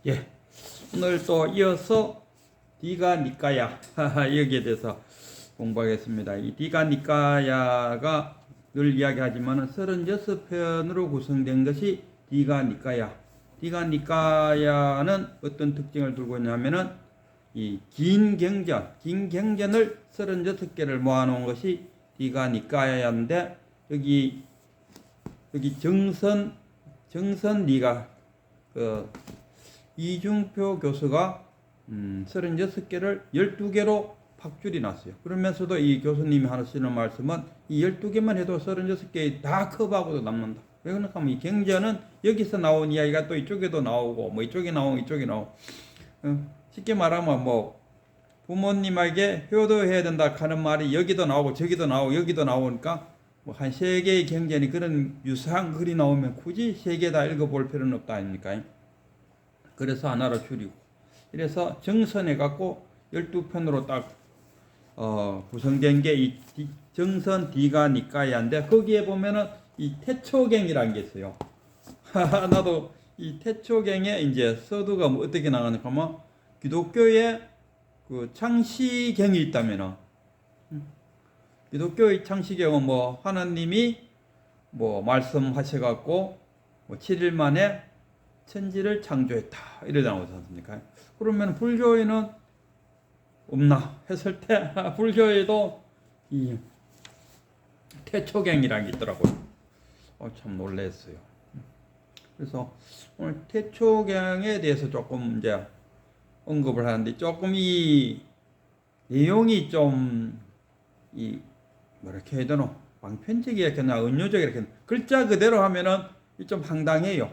예, 오늘 또 이어서 디가 니까야 여기에 대해서 공부하겠습니다. 이 디가 니까야가 늘 이야기하지만 36편으로 구성된 것이 디가 니까야. 디가 니까야는 어떤 특징을 두고 있냐면은 이 긴 경전을 36개를 모아놓은 것이 디가 니까야인데 여기 정선 리가 이중표 교수가 36개를 12개로 팍줄이 났어요. 그러면서도 이 교수님이 하시는 말씀은 이 12개만 해도 36개 다 커버하고도 남는다. 왜 그러니까 이 경전은 여기서 나온 이야기가 또 이쪽에도 나오고 뭐 이쪽에 나오고 쉽게 말하면 뭐 부모님에게 효도해야 된다 하는 말이 여기도 나오고 저기도 나오고 여기도 나오니까 뭐 한 3개의 경전이 그런 유사한 글이 나오면 굳이 3개 다 읽어볼 필요는 없다 아닙니까? 그래서 하나로 줄이고 이래서 정선해 갖고 12편으로 딱 구성된 게 이 정선 디가 니까야인데 거기에 보면은 이 태초경이라는 게 있어요. 나도 이 태초경에 이제 서두가 뭐 어떻게 나가냐 하면 기독교의 그 창시경이 있다면은 기독교의 창시경은 뭐 하나님이 뭐 말씀하셔 갖고 뭐 7일 만에 천지를 창조했다 이래 나오지 않습니까? 그러면 불교에는 없나 했을 때 불교에도 이 태초경이라는 게 있더라고요. 참 놀랐어요. 그래서 오늘 태초경에 대해서 조금 이제 언급을 하는데 조금 이 내용이 좀 이 뭐랄까 해야 되노 방편적이겠나 은유적이겠나 글자 그대로 하면은 좀 황당해요.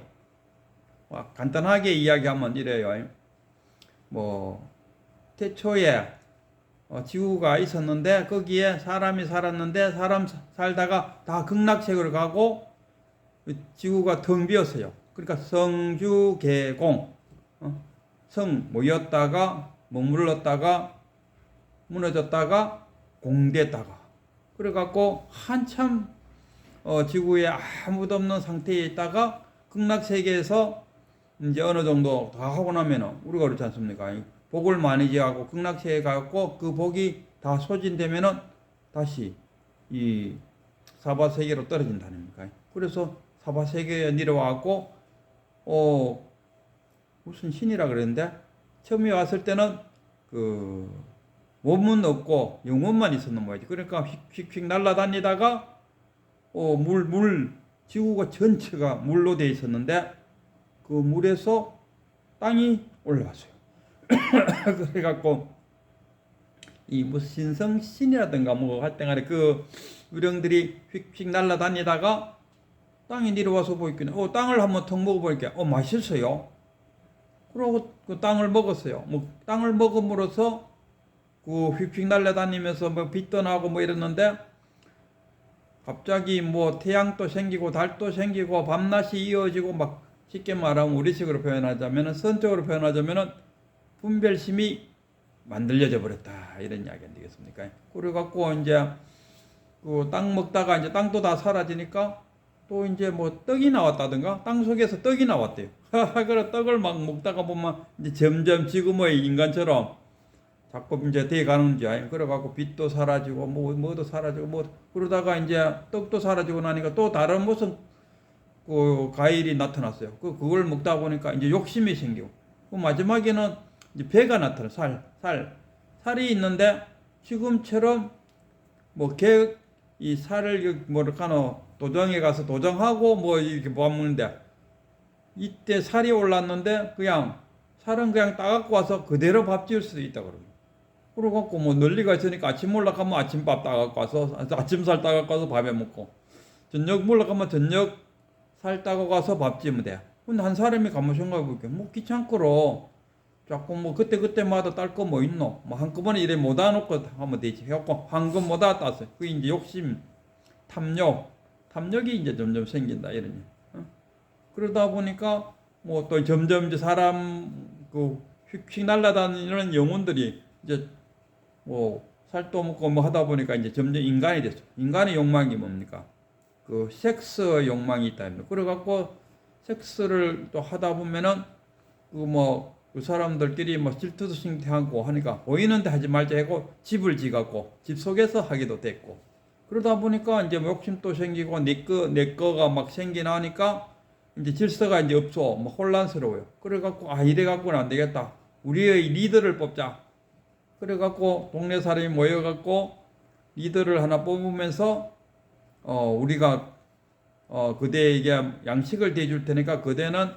간단하게 이야기하면 이래요. 뭐 태초에 지구가 있었는데 거기에 사람이 살았는데 사람 살다가 다 극락세계로 가고 지구가 텅 비었어요. 그러니까 성주개공 성 모였다가 머물렀다가 무너졌다가 공됐다가 그래갖고 한참 지구에 아무도 없는 상태에 있다가 극락세계에서 이제 어느 정도 다 하고 나면은 우리가 그렇지 않습니까? 복을 많이 지하고 극락세계에 가고 그 복이 다 소진되면은 다시 이 사바세계로 떨어진다니까. 그래서 사바세계에 내려와갖고 무슨 신이라 그랬는데 처음에 왔을 때는 그 몸은 없고 영혼만 있었는 모양이지. 그러니까 휙휙 날아다니다가 지구가 전체가 물로 돼 있었는데 그 물에서 땅이 올라왔어요. 그래갖고 이 무슨 신성신이라든가 뭐 할 때간에 그 유령들이 휙휙 날아다니다가 땅이 내려와서 보니까 땅을 한번 턱 먹어보니까 맛있어요. 그러고 그 땅을 먹었어요. 뭐 땅을 먹음으로써 그 휙휙 날아다니면서 뭐 빛도 나고 뭐 이랬는데 갑자기 뭐 태양도 생기고 달도 생기고 밤낮이 이어지고 막 쉽게 말하면 우리식으로 표현하자면은 선적으로 표현하자면은 분별심이 만들어져 버렸다 이런 이야기 안 되겠습니까? 그래 갖고 이제 그 땅 먹다가 이제 땅도 다 사라지니까 또 이제 뭐 떡이 나왔다든가 땅 속에서 떡이 나왔대요. 그래 떡을 막 먹다가 보면 이제 점점 지금의 인간처럼 자꾸 이제 돼 가는지 그래 갖고 빛도 사라지고 뭐도 사라지고 뭐 그러다가 이제 떡도 사라지고 나니까 또 다른 무슨 그 과일이 나타났어요. 그걸 먹다 보니까 이제 욕심이 생기고 그 마지막에는 이제 배가 나타나 살이 있는데 지금처럼 뭐 이 살을 뭐랄까노 도정에 가서 도정하고 뭐 이렇게 먹는데 이때 살이 올랐는데 그냥 살은 그냥 따갖고 와서 그대로 밥 지을 수도 있다 그러고 그러갖고 뭐 널리가 있으니까 아침 올라가면 아침밥 따갖고 와서 아침살 따갖고 와서 밥에 먹고 저녁 올라가면 저녁 살 따고 가서 밥 지으면 돼. 근데 한 사람이 가만 생각해볼게. 뭐 귀찮고로 자꾸 뭐 그때마다 딸 거 뭐 있노? 뭐 한꺼번에 이래 못아 놓고 하면 되지. 해갖고 한꺼번에 못아 땄어요. 그게 이제 욕심, 탐욕이 이제 점점 생긴다 이러니. 그러다 보니까 뭐 또 점점 이제 사람 그 휙휙 날아다니는 영혼들이 이제 뭐 살도 먹고 뭐 하다 보니까 이제 점점 인간이 됐어. 인간의 욕망이 뭡니까? 그 섹스 욕망이 있다. 그래갖고 섹스를 또 하다 보면은 그 사람들끼리 뭐 질투도 싱태하고 하니까 보이는데 하지 말자 하고 집을 지갖고 집 속에서 하기도 됐고 그러다 보니까 이제 뭐 욕심도 생기고 내 거가 막 생기나니까 이제 질서가 이제 없어 뭐 혼란스러워요. 그래갖고 이래 갖고는 안 되겠다. 우리의 리더를 뽑자. 그래갖고 동네 사람이 모여갖고 리더를 하나 뽑으면서 우리가 그대에게 양식을 대줄 테니까 그대는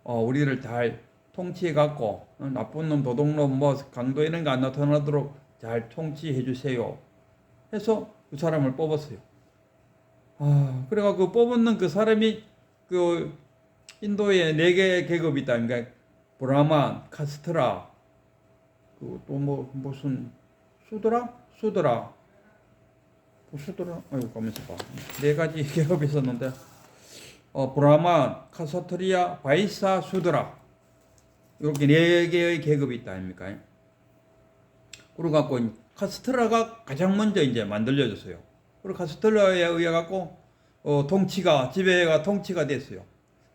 우리를 잘 통치해 갖고 나쁜 놈 도둑놈 뭐 강도 이런 거 안 나타나도록 잘 통치해 주세요 해서 그 사람을 뽑았어요. 그래가 그 뽑는 그 사람이 그 인도에 4개의 계급이 있다. 그러니까 브라만, 카스트라, 그 또 뭐 무슨 수드라, 아이고 가면서 봐. 4가지 계급이 있었는데 브라만, 카사트리아, 바이사, 수드라 이렇게 4개의 계급이 있다 아닙니까? 그러고 갖고 카스트라가 가장 먼저 이제 만들어졌어요. 그리고 카스트라에 의해 갖고 지배가 통치가 됐어요.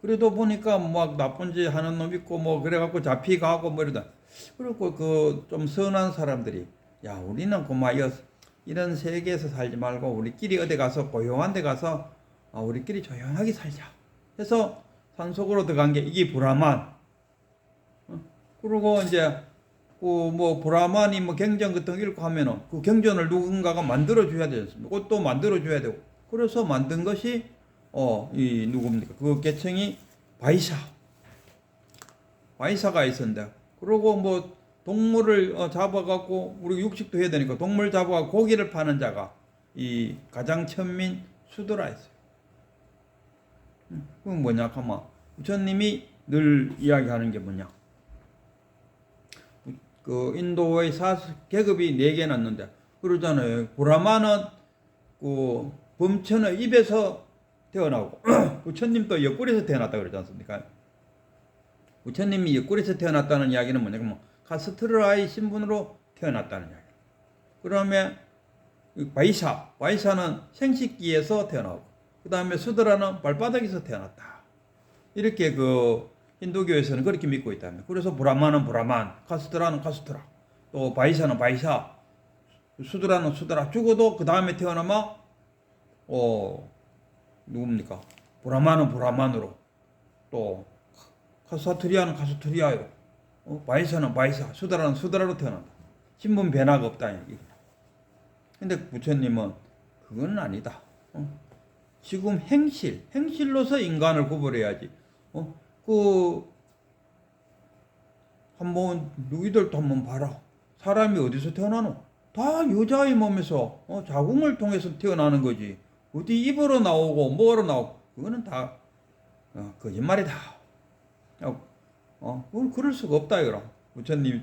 그래도 보니까 막 나쁜 짓 하는 놈 있고 뭐 그래 갖고 잡히가고 뭐 이러다. 그리고 그 좀 선한 사람들이 야 우리는 그만 이런 세계에서 살지 말고 우리끼리 어디 가서 고요한 데 가서 우리끼리 조용하게 살자 해서 산속으로 들어간 게 이게 브라만. 그리고 이제 그 뭐 브라만이 뭐 경전 같은 거 읽고 하면은 그 경전을 누군가가 만들어 줘야 되지 않습니까? 그것도 만들어 줘야 되고 그래서 만든 것이 이 누굽니까? 그 계층이 바이사가 있었는데 그리고 뭐 동물을 잡아갖고 우리 육식도 해야 되니까 동물 잡아갖고 고기를 파는 자가 이 가장 천민 수드라였어요. 그건 뭐냐 하면 부처님이 늘 이야기하는 게 뭐냐? 그 인도의 계급이 4개 났는데 그러잖아요. 브라마는 그 범천의 입에서 태어나고 부처님도 옆구리에서 태어났다 그러지 않습니까? 부처님이 옆구리에서 태어났다는 이야기는 뭐냐? 그러면 카스트라의 신분으로 태어났다는 이야기. 그러면 바이사는 생식기에서 태어나고 그 다음에 수드라는 발바닥에서 태어났다. 이렇게 그 힌두교에서는 그렇게 믿고 있다면 그래서 브라만은 브라만, 카스트라는 카스트라, 또 바이사는 바이사, 수드라는 수드라. 죽어도 그 다음에 태어나면 누굽니까? 브라만은 브라만으로, 또 카사트리아는 카사트리아요, 바이사는 바이사, 수드라는 수드라로 태어난다. 신분 변화가 없다 얘기. 근데 부처님은 그건 아니다. 지금 행실로서 인간을 구별해야지. 한번 너희들도 한번 봐라. 사람이 어디서 태어나노? 다 여자의 몸에서 자궁을 통해서 태어나는 거지. 어디 입으로 나오고 뭐로 나오고 그거는 다 거짓말이다. 그럴 수가 없다 이거라. 부처님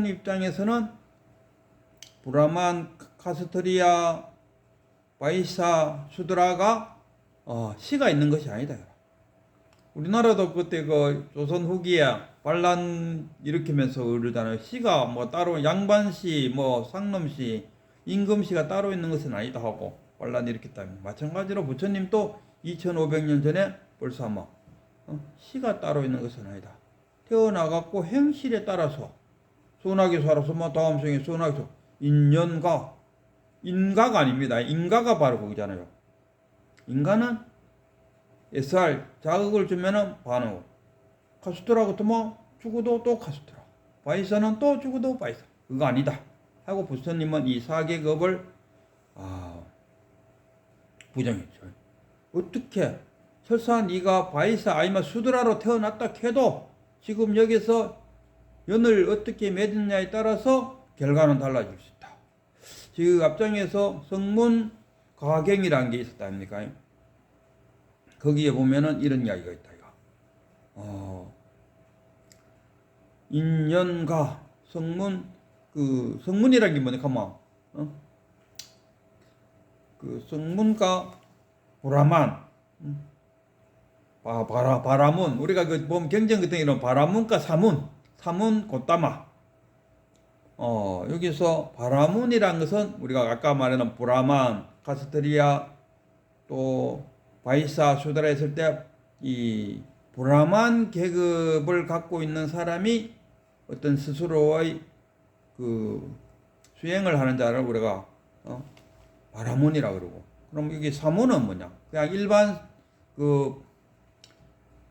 입장에서는 브라만, 카스트리아, 바이사, 수드라가 시가 있는 것이 아니다 이거라. 우리나라도 그때 그 조선 후기에 반란 일으키면서 그러잖아요. 시가 뭐 따로 양반시, 뭐 상놈시, 임금시가 따로 있는 것은 아니다 하고 반란 일으켰다면 마찬가지로 부처님도 2500년 전에 벌써 아마 시가 따로 있는 것은 아니다. 태어나갖고 행실에 따라서 선하게 살아서 뭐 다음 생에 선하게 인가가 아닙니다. 인가가 바로 그거잖아요. 인간은 SR 자극을 주면은 반응. 카스트라 같으면 죽어도 또 카스트라. 바이사는 또 죽어도 바이사. 그거 아니다. 하고 부처님은 이 4계급을 부정했죠. 어떻게 설사 네가 바이사 아니면 수드라로 태어났다 해도 지금 여기서 연을 어떻게 맺느냐에 따라서 결과는 달라질 수 있다. 지금 앞장에서 성문 가경이라는 게 있었다 아닙니까? 거기에 보면은 이런 이야기가 있다. 인연가 성문이라는 게 뭐냐? 가만. 그 성문가 브라만, 바라문. 우리가 그 보면 경전 같은 이런 바라문과 사문 곧다마. 여기서 바라문이라는 것은 우리가 아까 말하는 브라만, 카스트리아, 또 바이사, 수드라 했을 때 이 브라만 계급을 갖고 있는 사람이 어떤 스스로의 그 수행을 하는 자를 우리가 바라문이라 그러고, 그럼 여기 사문은 뭐냐? 그냥 일반 그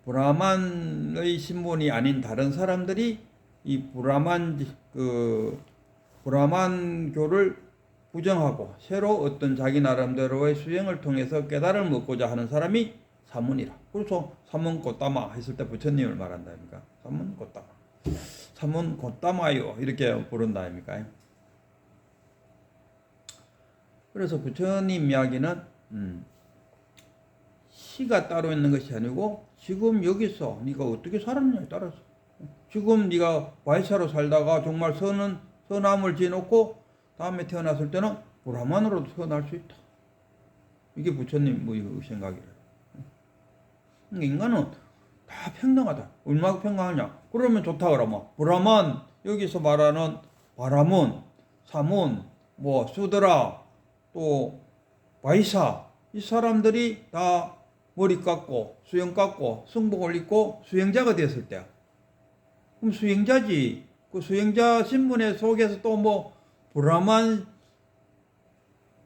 브라만의 신분이 아닌 다른 사람들이 이 브라만교를 부정하고 새로 어떤 자기 나름대로의 수행을 통해서 깨달음을 얻고자 하는 사람이 사문이라. 그래서 사문 곧다마 했을 때 부처님을 말한다 아닙니까? 사문 곧다마. 사문 곧다마요 이렇게 부른다 아닙니까? 그래서 부처님 이야기는 시가 따로 있는 것이 아니고 지금 여기서 네가 어떻게 살았냐에 따라서, 지금 네가 바이샤로 살다가 정말 선함을 지놓고 다음에 태어났을 때는 브라만으로도 태어날 수 있다. 이게 부처님의 생각이래요. 인간은 다 평등하다. 얼마나 평등하냐? 그러면 좋다 그러면 브라만, 여기서 말하는 바라문, 사문, 뭐 수드라, 또 바이사, 이 사람들이 다 머리 깎고 수영 깎고 승복을 입고 수행자가 되었을 때, 그럼 수행자지. 그 수행자 신분의 속에서 또 뭐 브라만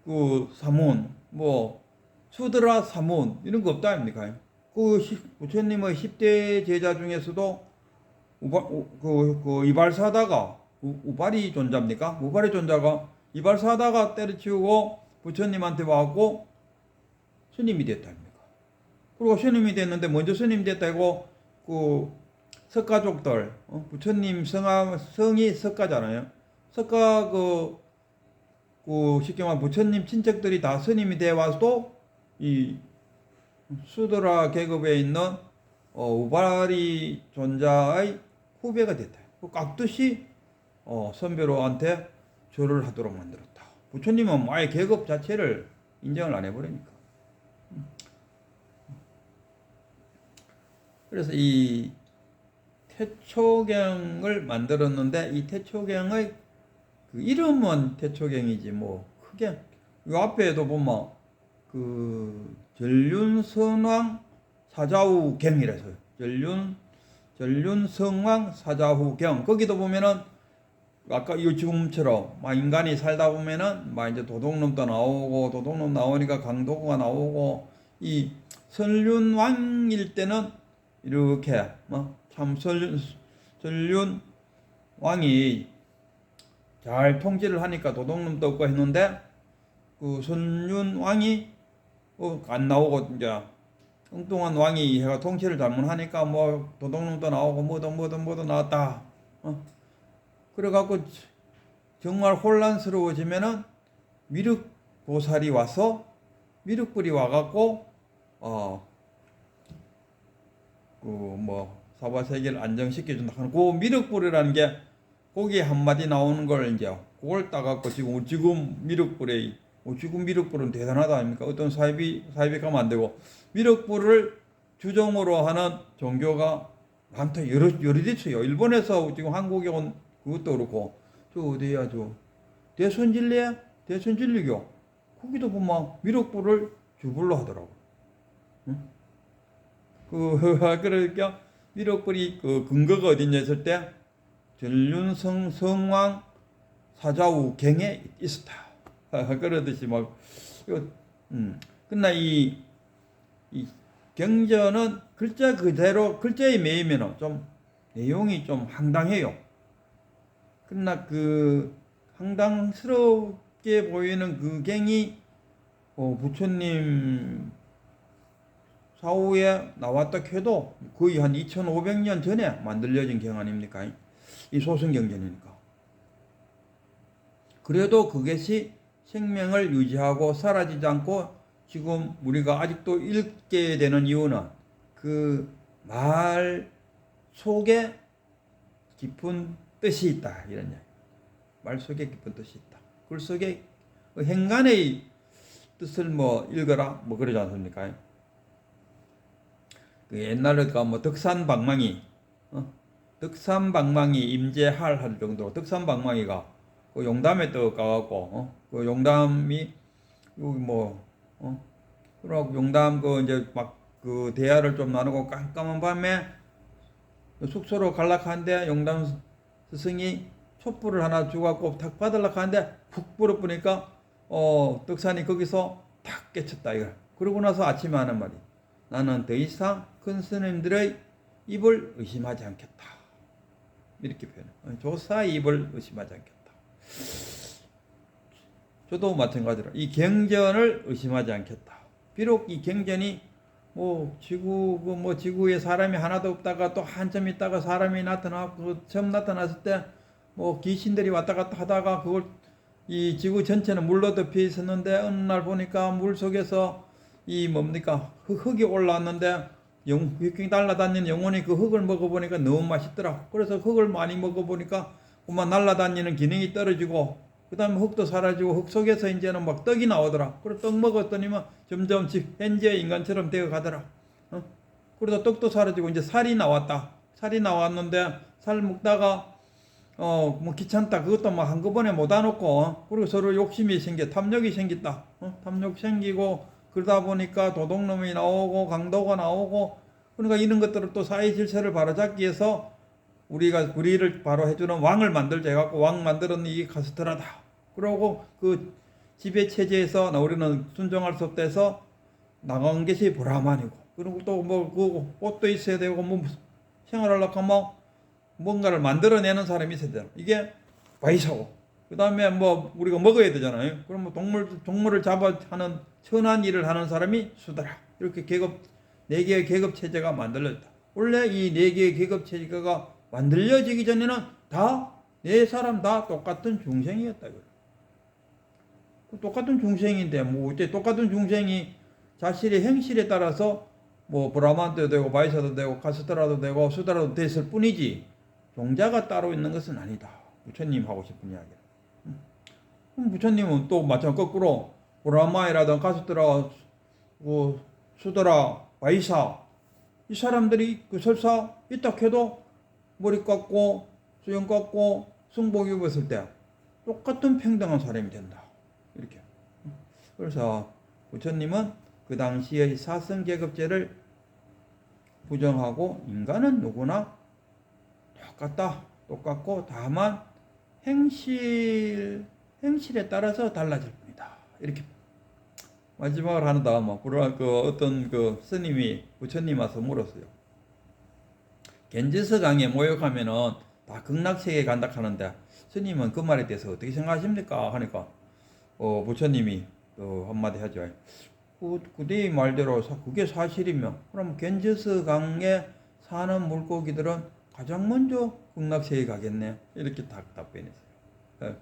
그 사문, 뭐 수드라 사문 이런 거 없다 아닙니까? 그 부처님의 10대 제자 중에서도 이발사다가 우발이 존자입니까? 우발이 존자가 이발사다가 때려치우고 부처님한테 와갖고 스님이 됐다 아닙니까? 그리고 스님이 됐는데 먼저 스님 됐다고 그 석가족들, 부처님 성이 석가잖아요. 석가 쉽게 말하면 부처님 친척들이 다 스님이 되어 와서도 이 수드라 계급에 있는 우발이 존자의 후배가 됐다. 그 깍듯이 선배로한테 절을 하도록 만들었다. 부처님은 아예 계급 자체를 인정을 안 해버리니까. 그래서 이 태초경을 만들었는데, 이 태초경의 그 이름은 태초경이지 뭐 크게 이 앞에도 보면 그 전륜성왕 사자후경이라서 전륜성왕 사자후경, 거기도 보면은 아까 이 지금처럼 막 인간이 살다 보면은 막 이제 도둑놈도 나오고, 도둑놈 나오니까 강도가 나오고, 이 선륜왕일 때는 이렇게 참 전륜 왕이 잘 통치를 하니까 도둑놈도 없고 했는데, 그 선륜 왕이 안 나오고 이제 엉뚱한 왕이 해가 통치를 잘못하니까 뭐 도둑놈도 나오고 뭐도 나왔다. 그래갖고 정말 혼란스러워지면은 미륵보살이 와서 미륵불이 와갖고 사바세계를 안정시켜준다 하는 그 미륵불이라는 게 거기에 한마디 나오는 걸 이제 그걸 따갖고 지금 미륵불에 지금 미륵불은 대단하다 아닙니까? 어떤 사입이 가면 안 되고, 미륵불을 주종으로 하는 종교가 많다. 여러 있어요. 일본에서 지금 한국에 온 그것도 그렇고, 저 어디야, 대선진리교. 거기도 보면 미륵불을 주불로 하더라고. 응? 그러니까 미륵불이 그 근거가 어디냐 했을 때 전륜성왕 사자후경에 있었다. 그러듯이 막 그러나 이 경전은 글자 그대로 글자에 매이면 좀 내용이 좀 황당해요. 그러나 그 황당스럽게 보이는 그 경이 부처님 사후에 나왔다 해도 거의 한 2500년 전에 만들어진 경 아닙니까? 이 소승경전이니까. 그래도 그것이 생명을 유지하고 사라지지 않고 지금 우리가 아직도 읽게 되는 이유는 그 말 속에 깊은 뜻이 있다, 이런 이야기. 말 속에 깊은 뜻이 있다. 글 속에 행간의 뜻을 읽어라 그러지 않습니까? 그 옛날에 덕산방망이 임재할 할 정도로 덕산방망이가 그 용담에 떠가갖고 그 용담이 여기 그러고 용담 이제 막 그 대화를 좀 나누고 깜깜한 밤에 숙소로 갈락하는데 용담 스승이 촛불을 하나 주갖고 탁 받으려고 하는데 푹 불어보니까 떡산이 거기서 탁 깨쳤다 이거. 그러고 나서 아침에 하는 말이 나는 더 이상 큰 스님들의 입을 의심하지 않겠다. 이렇게 표현해. 조사 입을 의심하지 않겠다. 저도 마찬가지로 이 경전을 의심하지 않겠다. 비록 이 경전이 지구에 사람이 하나도 없다가 또 한참 있다가 사람이 나타나고 처음 나타났을 때 귀신들이 왔다 갔다 하다가 그걸 이 지구 전체는 물로 덮여 있었는데 어느 날 보니까 물 속에서 이 흙이 올라왔는데 휙휙 날아다니는 영혼이 그 흙을 먹어보니까 너무 맛있더라. 그래서 흙을 많이 먹어보니까 그만 날아다니는 기능이 떨어지고 그 다음에 흙도 사라지고 흙 속에서 이제는 막 떡이 나오더라. 그래서 떡 먹었더니만 점점 현재 인간처럼 되어 가더라. 그러다 떡도 사라지고 이제 살이 나왔다. 살이 나왔는데 살 먹다가 귀찮다. 그것도 막 한꺼번에 못 안놓고 그리고 서로 욕심이 탐욕이 생겼다. 탐욕 생기고 그러다 보니까 도둑놈이 나오고 강도가 나오고 그러니까 이런 것들을 또 사회 질서를 바로잡기 위해서 우리를 바로 해주는 왕을 만들자 해갖고 왕 만들었는 이게 카스트라다. 그러고 그 지배 체제에서 우리는 순종할 수 없다 해서 나간 것이 브라만이고 그리고 또 그 옷도 있어야 되고 생활하려고 하면 뭔가를 만들어내는 사람이 있어야 되잖아. 이게 바이샤고 그 다음에 우리가 먹어야 되잖아요. 그럼 동물을 잡아 하는 천한 일을 하는 사람이 수다라. 이렇게 네 개의 계급 체제가 만들어졌다. 원래 이 네 개의 계급 체제가 만들어지기 전에는 네 사람 다 똑같은 중생이었다. 똑같은 중생인데 어째 똑같은 중생이 자신의 행실에 따라서 브라만도 되고 바이사도 되고 카스트라도 되고 수다라도 됐을 뿐이지 종자가 따로 있는 것은 아니다. 부처님 하고 싶은 이야기야. 그럼 부처님은 또 마찬가지로 거꾸로 브라마이라든 카스트라, 수다라, 바이사 이 사람들이 설사 있다 해도 머리 깎고 수염 깎고 승복 입었을 때 똑같은 평등한 사람이 된다. 이렇게. 그래서 부처님은 그 당시의 사성계급제를 부정하고 인간은 누구나 똑같고 다만 행실에 따라서 달라질 뿐이다. 이렇게. 마지막으로 하나 더 어떤 스님이 부처님 와서 물었어요. 겐지스 강에 모욕하면은 다 극락세계에 간다 하는데 스님은 그 말에 대해서 어떻게 생각하십니까? 하니까 부처님이 한마디 하죠. 그네 말대로 그게 사실이면 그럼 겐지스 강에 사는 물고기들은 가장 먼저 극락세계에 가겠네. 이렇게 답변했어요.